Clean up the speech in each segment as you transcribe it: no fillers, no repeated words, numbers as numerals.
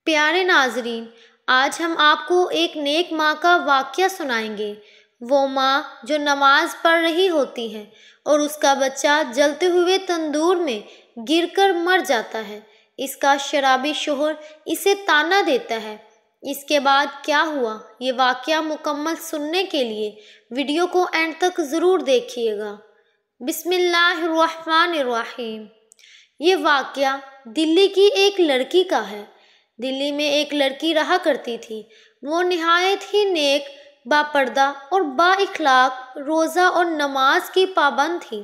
پیارے ناظرین، آج ہم آپ کو ایک نیک ماں کا واقعہ سنائیں گے۔ وہ ماں جو نماز پڑھ رہی ہوتی ہے اور اس کا بچہ جلتے ہوئے تندور میں گر کر مر جاتا ہے۔ اس کا شرابی شوہر اسے طعنہ دیتا ہے۔ اس کے بعد کیا ہوا، یہ واقعہ مکمل سننے کے لیے ویڈیو کو اینڈ تک ضرور دیکھیے گا۔ بسم اللہ الرحمن الرحیم۔ یہ واقعہ دلی کی ایک لڑکی کا ہے۔ دلی میں ایک لڑکی رہا کرتی تھی۔ وہ نہایت ہی نیک، باپردہ اور با اخلاق، روزہ اور نماز کی پابند تھی۔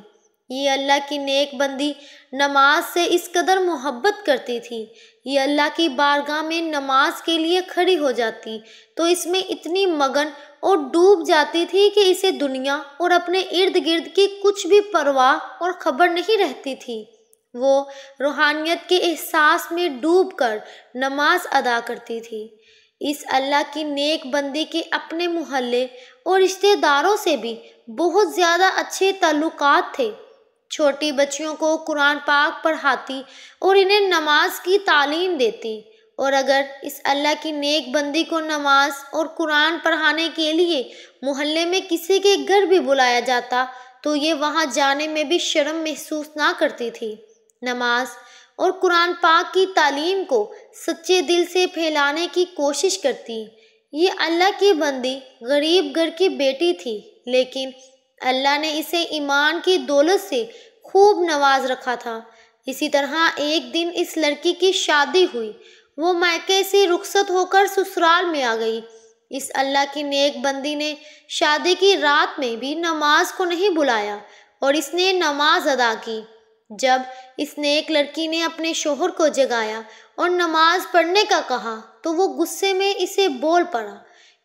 یہ اللہ کی نیک بندی نماز سے اس قدر محبت کرتی تھی، یہ اللہ کی بارگاہ میں نماز کے لیے کھڑی ہو جاتی تو اس میں اتنی مگن اور ڈوب جاتی تھی کہ اسے دنیا اور اپنے ارد گرد کی کچھ بھی پرواہ اور خبر نہیں رہتی تھی۔ وہ روحانیت کے احساس میں ڈوب کر نماز ادا کرتی تھی۔ اس اللہ کی نیک بندی کے اپنے محلے اور رشتہ داروں سے بھی بہت زیادہ اچھے تعلقات تھے۔ چھوٹی بچیوں کو قرآن پاک پڑھاتی اور انہیں نماز کی تعلیم دیتی، اور اگر اس اللہ کی نیک بندی کو نماز اور قرآن پڑھانے کے لیے محلے میں کسی کے گھر بھی بلایا جاتا تو یہ وہاں جانے میں بھی شرم محسوس نہ کرتی تھی۔ نماز اور قرآن پاک کی تعلیم کو سچے دل سے پھیلانے کی کوشش کرتی۔ یہ اللہ کی بندی غریب گھر کی بیٹی تھی، لیکن اللہ نے اسے ایمان کی دولت سے خوب نواز رکھا تھا۔ اسی طرح ایک دن اس لڑکی کی شادی ہوئی۔ وہ مائکے سے رخصت ہو کر سسرال میں آ گئی۔ اس اللہ کی نیک بندی نے شادی کی رات میں بھی نماز کو نہیں بلایا اور اس نے نماز ادا کی۔ جب اس نیک لڑکی نے اپنے شوہر کو جگایا اور نماز پڑھنے کا کہا تو وہ غصے میں اسے بول پڑا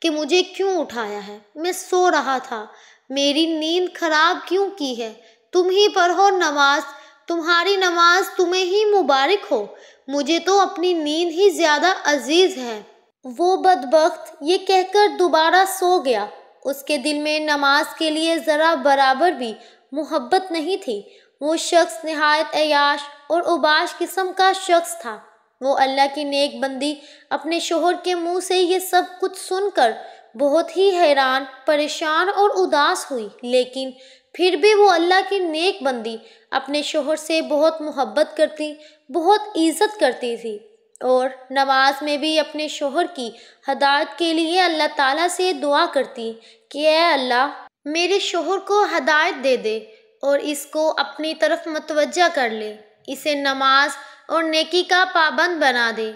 کہ مجھے کیوں اٹھایا ہے، میں سو رہا تھا، میری نیند خراب کیوں کی ہے، تم ہی پڑھو نماز، تمہاری نماز تمہیں ہی مبارک ہو، مجھے تو اپنی نیند ہی زیادہ عزیز ہے۔ وہ بدبخت یہ کہہ کر دوبارہ سو گیا۔ اس کے دل میں نماز کے لیے ذرا برابر بھی محبت نہیں تھی۔ وہ شخص نہایت عیاش اور اوباش قسم کا شخص تھا۔ وہ اللہ کی نیک بندی اپنے شوہر کے منہ سے یہ سب کچھ سن کر بہت ہی حیران، پریشان اور اداس ہوئی، لیکن پھر بھی وہ اللہ کی نیک بندی اپنے شوہر سے بہت محبت کرتی، بہت عزت کرتی تھی، اور نماز میں بھی اپنے شوہر کی ہدایت کے لیے اللہ تعالیٰ سے دعا کرتی کہ اے اللہ، میرے شوہر کو ہدایت دے دے اور اس کو اپنی طرف متوجہ کر لے، اسے نماز اور نیکی کا پابند بنا دے۔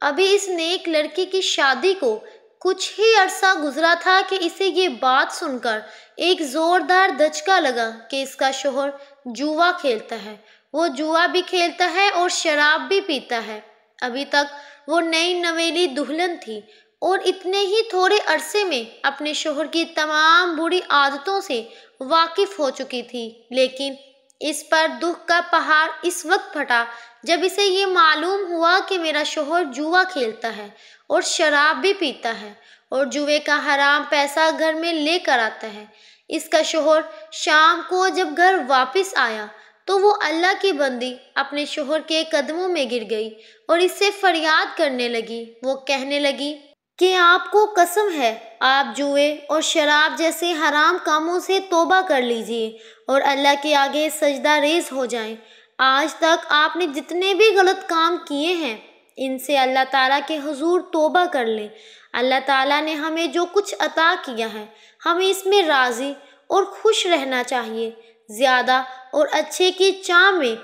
ابھی اس نیک لڑکی کی شادی کو کچھ ہی عرصہ گزرا تھا کہ اسے یہ بات سن کر ایک زوردار دھچکا لگا کہ اس کا شوہر جوا کھیلتا ہے۔ وہ جوا بھی کھیلتا ہے اور شراب بھی پیتا ہے۔ ابھی تک وہ نئی نویلی دلہن تھی اور اتنے ہی تھوڑے عرصے میں اپنے شوہر کی تمام بری عادتوں سے واقف ہو چکی تھی، لیکن اس پر دکھ کا پہاڑ اس وقت پھٹا جب اسے یہ معلوم ہوا کہ میرا شوہر جوا کھیلتا ہے اور شراب بھی پیتا ہے اور جوے کا حرام پیسہ گھر میں لے کر آتا ہے۔ اس کا شوہر شام کو جب گھر واپس آیا تو وہ اللہ کی بندی اپنے شوہر کے قدموں میں گر گئی اور اس سے فریاد کرنے لگی۔ وہ کہنے لگی کہ آپ کو قسم ہے، آپ جوئے اور شراب جیسے حرام کاموں سے توبہ کر لیجئے اور اللہ کے آگے سجدہ ریز ہو جائیں۔ آج تک آپ نے جتنے بھی غلط کام کیے ہیں ان سے اللہ تعالیٰ کے حضور توبہ کر لیں۔ اللہ تعالیٰ نے ہمیں جو کچھ عطا کیا ہے ہمیں اس میں راضی اور خوش رہنا چاہیے۔ زیادہ اور اچھے کی چاہ میں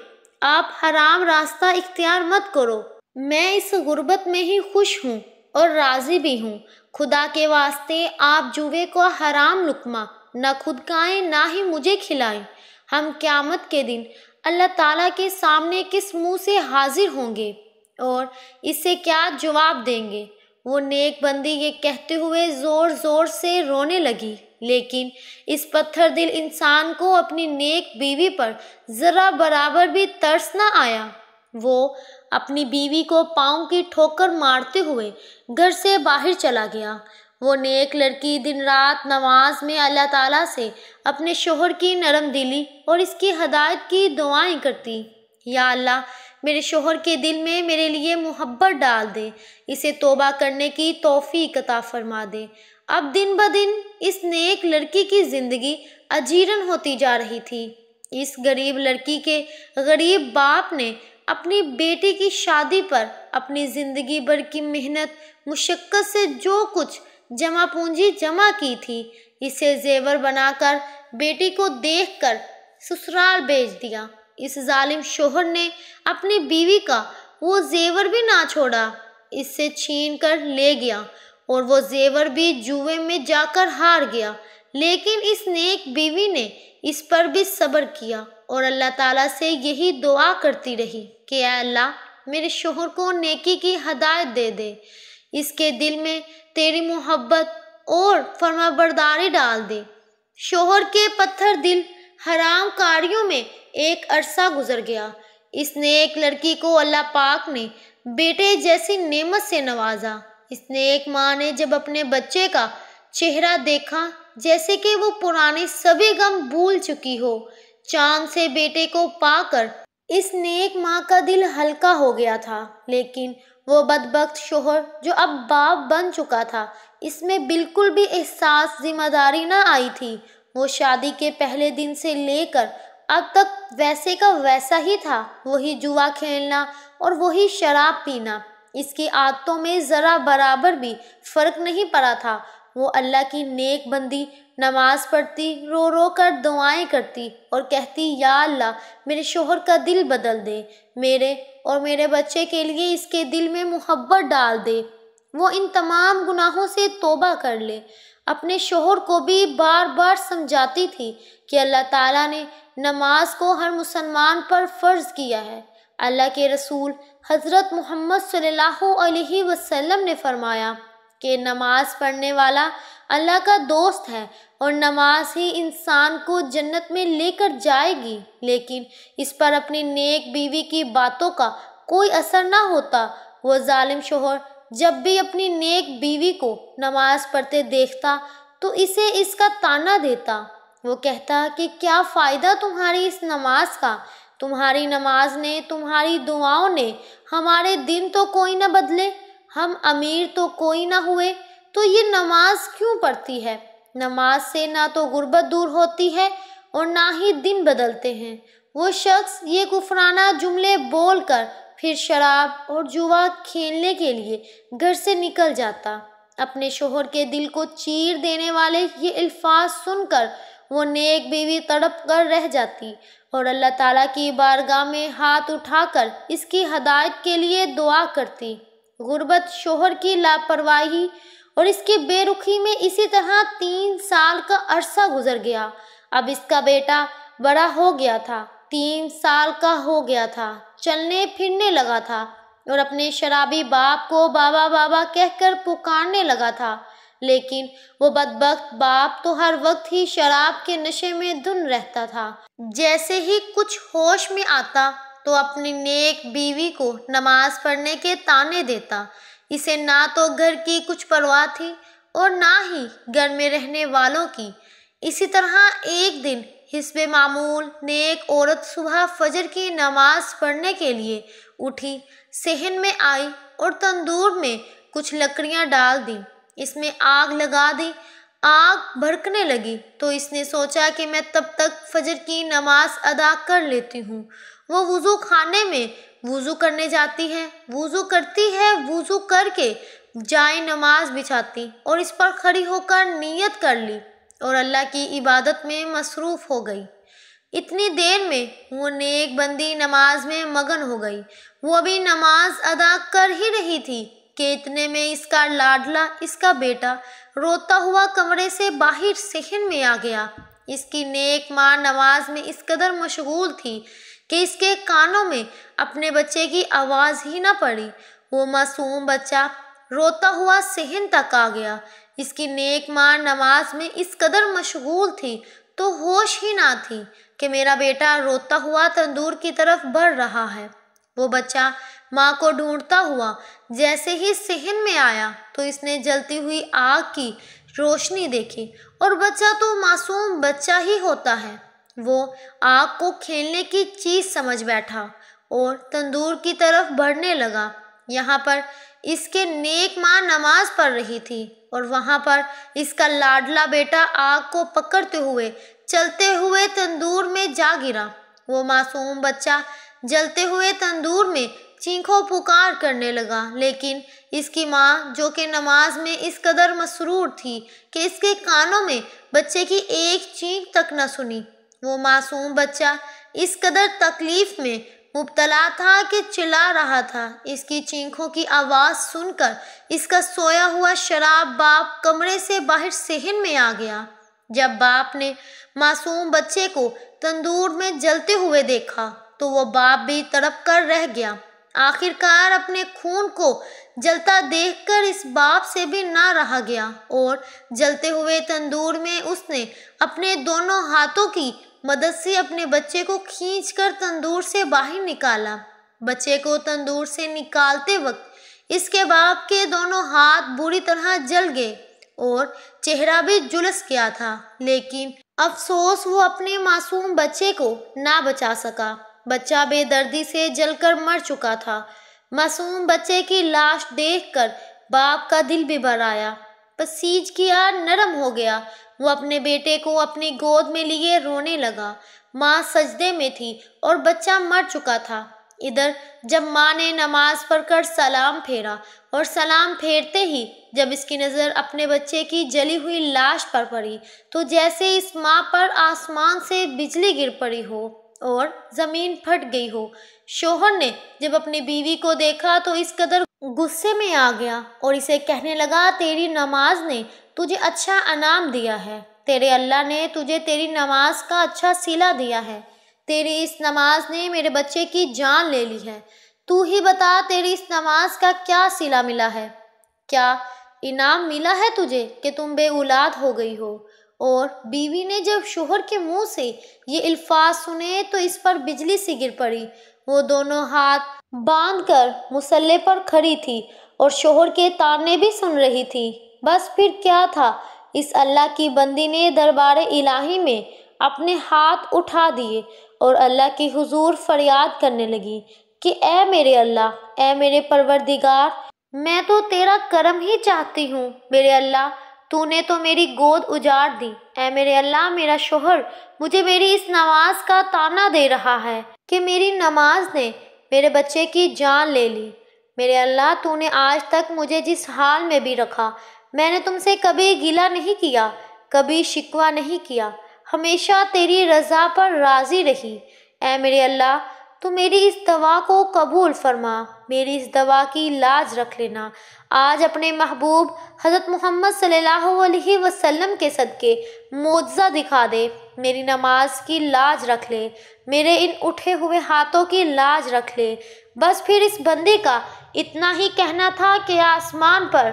آپ حرام راستہ اختیار مت کرو۔ میں اس غربت میں ہی خوش ہوں اور راضی بھی ہوں۔ خدا کے واسطے آپ جوے کو حرام لقمہ نہ خود کھائیں نہ ہی مجھے کھلائیں۔ ہم قیامت کے دن اللہ تعالیٰ کے سامنے کس منہ سے حاضر ہوں گے اور اس سے کیا جواب دیں گے؟ وہ نیک بندی یہ کہتے ہوئے زور زور سے رونے لگی، لیکن اس پتھر دل انسان کو اپنی نیک بیوی پر ذرا برابر بھی ترس نہ آیا۔ وہ اپنی بیوی کو پاؤں کی ٹھوکر مارتے ہوئے گھر سے باہر چلا گیا۔ وہ نیک لڑکی دن رات نماز میں اللہ تعالیٰ سے اپنے شوہر کی نرم دلی اور اس کی ہدایت کی دعائیں کرتی۔ یا اللہ، میرے شوہر کے دل میں میرے لیے محبت ڈال دے، اسے توبہ کرنے کی توفیق عطا فرما دے۔ اب دن بدن اس نیک لڑکی کی زندگی اجیرن ہوتی جا رہی تھی۔ اس غریب لڑکی کے غریب باپ نے اپنی بیٹی کی شادی پر اپنی زندگی بھر کی محنت مشقت سے جو کچھ جمع پونجی جمع کی تھی، اسے زیور بنا کر بیٹی کو دیکھ کر سسرال بھیج دیا۔ اس ظالم شوہر نے اپنی بیوی کا وہ زیور بھی نہ چھوڑا، اس سے چھین کر لے گیا، اور وہ زیور بھی جوئے میں جا کر ہار گیا۔ لیکن اس نیک بیوی نے اس پر بھی صبر کیا اور اللہ تعالیٰ سے یہی دعا کرتی رہی کہ اے اللہ میرے شوہر کو نیکی کی ہدایت دے دے، اس کے دل میں تیری محبت اور فرما برداری ڈال دے۔ شوہر کے پتھر دل حرام کاریوں میں ایک عرصہ گزر گیا۔ اس نیک لڑکی کو اللہ پاک نے بیٹے جیسی نعمت سے نوازا۔ اس نیک ماں نے جب اپنے بچے کا چہرہ دیکھا جیسے کہ وہ پرانے سبھی غم بھول چکی ہو، چاند سے بیٹے کو پا کر اس نیک ماں کا دل ہلکا ہو گیا تھا۔ لیکن وہ بدبخت شوہر جو اب باپ بن چکا تھا، اس میں بالکل بھی احساس ذمہ داری نہ آئی تھی۔ وہ شادی کے پہلے دن سے لے کر اب تک ویسے کا ویسا ہی تھا، وہی جوا کھیلنا اور وہی شراب پینا۔ اس کی عادتوں میں ذرا برابر بھی فرق نہیں پڑا تھا۔ وہ اللہ کی نیک بندی، نماز پڑھتی، رو رو کر دعائیں کرتی اور کہتی یا اللہ میرے شوہر کا دل بدل دے، میرے اور میرے بچے کے لیے اس کے دل میں محبت ڈال دے، وہ ان تمام گناہوں سے توبہ کر لے۔ اپنے شوہر کو بھی بار بار سمجھاتی تھی کہ اللہ تعالیٰ نے نماز کو ہر مسلمان پر فرض کیا ہے۔ اللہ کے رسول حضرت محمد صلی اللہ علیہ وسلم نے فرمایا کہ نماز پڑھنے والا اللہ کا دوست ہے اور نماز ہی انسان کو جنت میں لے کر جائے گی، لیکن اس پر اپنی نیک بیوی کی باتوں کا کوئی اثر نہ ہوتا۔ وہ ظالم شوہر جب بھی اپنی نیک بیوی کو نماز پڑھتے دیکھتا تو اسے اس کا طعنہ دیتا۔ وہ کہتا کہ کیا فائدہ تمہاری اس نماز کا، تمہاری نماز نے، تمہاری دعاؤں نے ہمارے دن تو کوئی نہ بدلے، ہم امیر تو کوئی نہ ہوئے، تو یہ نماز کیوں پڑھتی ہے؟ نماز سے نہ تو غربت دور ہوتی ہے اور نہ ہی دن بدلتے ہیں۔ وہ شخص یہ کفرانہ جملے بول کر پھر شراب اور جوا کھیلنے کے لیے گھر سے نکل جاتا۔ اپنے شوہر کے دل کو چیر دینے والے یہ الفاظ سن کر وہ نیک بیوی تڑپ کر رہ جاتی اور اللہ تعالیٰ کی بارگاہ میں ہاتھ اٹھا کر اس کی ہدایت کے لیے دعا کرتی۔ غربت، شوہر کی لاپرواہی اور اس کی بے رخی میں اسی طرح 3 سال کا عرصہ گزر گیا۔ اب اس کا بیٹا بڑا ہو گیا تھا، 3 سال کا ہو گیا تھا، چلنے پھرنے لگا تھا اور اپنے شرابی باپ کو بابا بابا کہہ کر پکارنے لگا تھا۔ لیکن وہ بدبخت باپ تو ہر وقت ہی شراب کے نشے میں دھن رہتا تھا۔ جیسے ہی کچھ ہوش میں آتا تو اپنی نیک بیوی کو نماز پڑھنے کے طعنے دیتا۔ اسے نہ تو گھر کی کچھ پرواہ تھی اور نہ ہی گھر میں رہنے والوں کی۔ اسی طرح ایک دن حسب معمول نیک عورت صبح فجر کی نماز پڑھنے کے لیے اٹھی، صحن میں آئی اور تندور میں کچھ لکڑیاں ڈال دیں، اس میں آگ لگا دی۔ آگ بھڑکنے لگی تو اس نے سوچا کہ میں تب تک فجر کی نماز ادا کر لیتی ہوں۔ وہ وضو خانے میں وضو کرنے جاتی ہے، وضو کرتی ہے، وضو کر کے جائے نماز بچھاتی اور اس پر کھڑی ہو کر نیت کر لی اور اللہ کی عبادت میں مصروف ہو گئی۔ اتنی دیر میں وہ نیک بندی نماز میں مگن ہو گئی۔ وہ ابھی نماز ادا کر ہی رہی تھی کہ اتنے میں اس کا لاڈلا، اس کا بیٹا روتا ہوا کمرے سے باہر صحن میں آ گیا۔ اس کی نیک ماں نماز میں اس قدر مشغول تھی کہ اس کے کانوں میں اپنے بچے کی آواز ہی نہ پڑی۔ وہ معصوم بچہ روتا ہوا صحن تک آ گیا۔ اس کی نیک ماں نماز میں اس قدر مشغول تھی تو ہوش ہی نہ تھی کہ میرا بیٹا روتا ہوا تندور کی طرف بڑھ رہا ہے۔ وہ بچہ ماں کو ڈھونڈتا ہوا جیسے ہی صحن میں آیا تو اس نے جلتی ہوئی آگ کی روشنی دیکھی، اور بچہ تو معصوم بچہ ہی ہوتا ہے، وہ آگ کو کھیلنے کی چیز سمجھ بیٹھا اور تندور کی طرف بڑھنے لگا۔ یہاں پر اس کے نیک ماں نماز پڑھ رہی تھی اور وہاں پر اس کا لاڈلا بیٹا آگ کو پکڑتے ہوئے چلتے ہوئے تندور میں جا گرا۔ وہ معصوم بچہ جلتے ہوئے تندور میں چیخو پکار کرنے لگا، لیکن اس کی ماں جو کہ نماز میں اس قدر مسرور تھی کہ اس کے کانوں میں بچے کی ایک چیخ تک نہ سنی۔ وہ معصوم بچہ اس قدر تکلیف میں مبتلا تھا کہ چلا رہا تھا۔ اس کی چیخوں کی آواز سن کر اس کا سویا ہوا شراب باپ کمرے سے باہر صحن میں آ گیا۔ جب باپ نے معصوم بچے کو تندور میں جلتے ہوئے دیکھا تو وہ باپ بھی تڑپ کر رہ گیا۔ آخر کار اپنے خون کو جلتا دیکھ کر اس باپ سے بھی نہ رہا گیا اور جلتے ہوئے تندور میں اس نے اپنے دونوں ہاتھوں کی مدد سے اپنے بچے کو کھینچ کر تندور سے باہر نکالا۔ بچے کو تندور سے نکالتے وقت اس کے باپ کے دونوں ہاتھ بری طرح جل گئے اور چہرہ بھی جھلس گیا تھا، لیکن افسوس وہ اپنے معصوم بچے کو نہ بچا سکا۔ بچہ بے دردی سے جل کر مر چکا تھا۔ معصوم بچے کی لاش دیکھ کر باپ کا دل بھی بھر آیا، پسیج کیا نرم ہو گیا۔ وہ اپنے بیٹے کو اپنی گود میں لیے رونے لگا۔ ماں سجدے میں تھی اور بچہ مر چکا تھا۔ ادھر جب ماں نے نماز پڑھ کر سلام پھیرا اور سلام پھیرتے ہی جب اس کی نظر اپنے بچے کی جلی ہوئی لاش پر پڑی تو جیسے اس ماں پر آسمان سے بجلی گر پڑی ہو اور زمین پھٹ گئی ہو۔ شوہر نے جب اپنی بیوی کو دیکھا تو اس قدر غصے میں آ گیا اور اسے کہنے لگا، تیری نماز نے تجھے اچھا انعام دیا ہے، تیرے اللہ نے تجھے تیری نماز کا اچھا صلہ دیا ہے، تیری اس نماز نے میرے بچے کی جان لے لی ہے، تو ہی بتا تیری اس نماز کا کیا صلہ ملا ہے، کیا انعام ملا ہے تجھے کہ تم بے اولاد ہو گئی ہو۔ اور بیوی نے جب شوہر کے منہ سے یہ الفاظ سنے تو اس پر بجلی سی گر پڑی۔ وہ دونوں ہاتھ باندھ کر مصلے پر کھڑی تھی اور شوہر کے طعنے بھی سن رہی تھی۔ بس پھر کیا تھا، اس اللہ کی بندی نے دربار الہی میں اپنے ہاتھ اٹھا دیے اور اللہ کی حضور فریاد کرنے لگی کہ اے میرے اللہ، اے میرے پروردگار، میں تو تیرا کرم ہی چاہتی ہوں۔ میرے اللہ، تو نے تو میری گود اجاڑ دی۔ اے میرے اللہ، میرا شوہر مجھے میری اس نماز کا طعنہ دے رہا ہے کہ میری نماز نے میرے بچے کی جان لے لی۔ میرے اللہ، تو نے آج تک مجھے جس حال میں بھی رکھا، میں نے تم سے کبھی گلہ نہیں کیا، کبھی شکوہ نہیں کیا، ہمیشہ تیری رضا پر راضی رہی۔ اے میرے اللہ، تو میری اس دعا کو قبول فرما، میری اس دعا کی لاج رکھ لینا۔ آج اپنے محبوب حضرت محمد صلی اللہ علیہ وسلم کے صدقے معجزہ دکھا دے، میری نماز کی لاج رکھ لے، میرے ان اٹھے ہوئے ہاتھوں کی لاج رکھ لے۔ بس پھر اس بندے کا اتنا ہی کہنا تھا کہ آسمان پر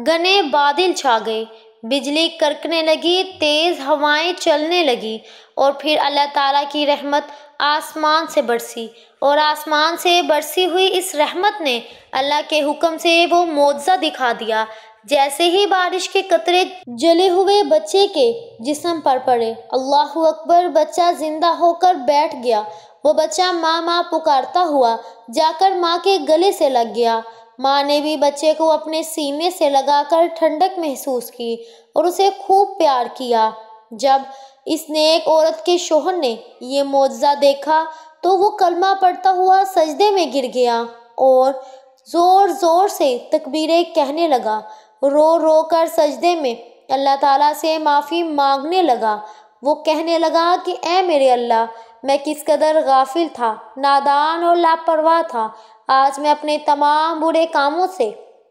گھنے بادل چھا گئے، بجلی کڑکنے لگی، تیز ہوائیں چلنے لگی اور پھر اللہ تعالیٰ کی رحمت آسمان سے برسی اور آسمان سے برسی ہوئی اس رحمت نے اللہ کے حکم سے وہ معجزہ دکھا دیا۔ جیسے ہی بارش کے قطرے جلے ہوئے بچے کے جسم پر پڑے، اللہ اکبر، بچہ زندہ ہو کر بیٹھ گیا۔ وہ بچہ ماں ماں پکارتا ہوا جا کر ماں کے گلے سے لگ گیا۔ ماں نے بھی بچے کو اپنے سینے سے لگا کر ٹھنڈک محسوس کی اور اسے خوب پیار کیا۔ جب اس نیک عورت کے شوہر نے یہ معجزہ دیکھا تو وہ کلمہ پڑھتا ہوا سجدے میں گر گیا اور زور زور سے تکبیریں کہنے لگا، رو رو کر سجدے میں اللہ تعالیٰ سے معافی مانگنے لگا۔ وہ کہنے لگا کہ اے میرے اللہ، میں کس قدر غافل تھا، نادان اور لاپرواہ تھا۔ آج میں اپنے تمام برے کاموں سے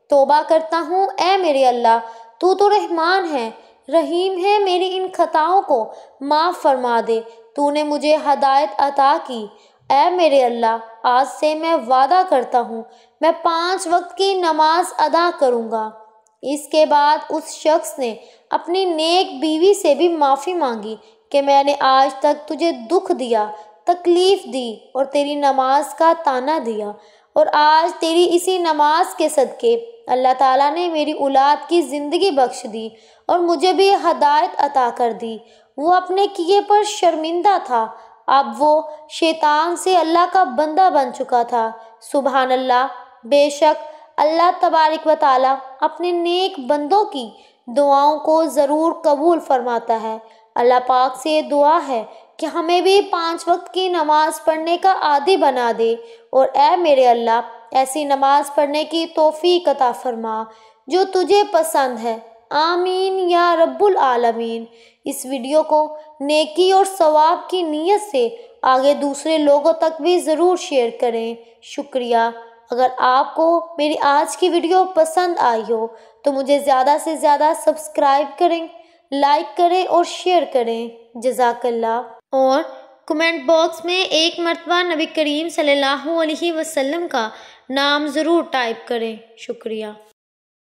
توبہ کرتا ہوں۔ اے میرے اللہ، تو رحمان ہے، رحیم ہے، میری ان خطاؤں کو معاف فرما دے۔ تو نے مجھے ہدایت عطا کی۔ اے میرے اللہ، آج سے میں وعدہ کرتا ہوں میں 5 وقت کی نماز ادا کروں گا۔ اس کے بعد اس شخص نے اپنی نیک بیوی سے بھی معافی مانگی کہ میں نے آج تک تجھے دکھ دیا، تکلیف دی اور تیری نماز کا طعنہ دیا، اور آج تیری اسی نماز کے صدقے اللہ تعالیٰ نے میری اولاد کی زندگی بخش دی اور مجھے بھی ہدایت عطا کر دی۔ وہ اپنے کیے پر شرمندہ تھا۔ اب وہ شیطان سے اللہ کا بندہ بن چکا تھا۔ سبحان اللہ، بے شک اللہ تبارک و تعالی اپنے نیک بندوں کی دعاؤں کو ضرور قبول فرماتا ہے۔ اللہ پاک سے یہ دعا ہے کہ ہمیں بھی 5 وقت کی نماز پڑھنے کا عادی بنا دے، اور اے میرے اللہ ایسی نماز پڑھنے کی توفیق عطا فرما جو تجھے پسند ہے، آمین یا رب العالمین۔ اس ویڈیو کو نیکی اور ثواب کی نیت سے آگے دوسرے لوگوں تک بھی ضرور شیئر کریں۔ شکریہ۔ اگر آپ کو میری آج کی ویڈیو پسند آئی ہو تو مجھے زیادہ سے زیادہ سبسکرائب کریں، لائک کریں اور شیئر کریں۔ جزاک اللہ۔ اور کمنٹ باکس میں ایک مرتبہ نبی کریم صلی اللہ علیہ وسلم کا نام ضرور ٹائپ کریں۔ شکریہ۔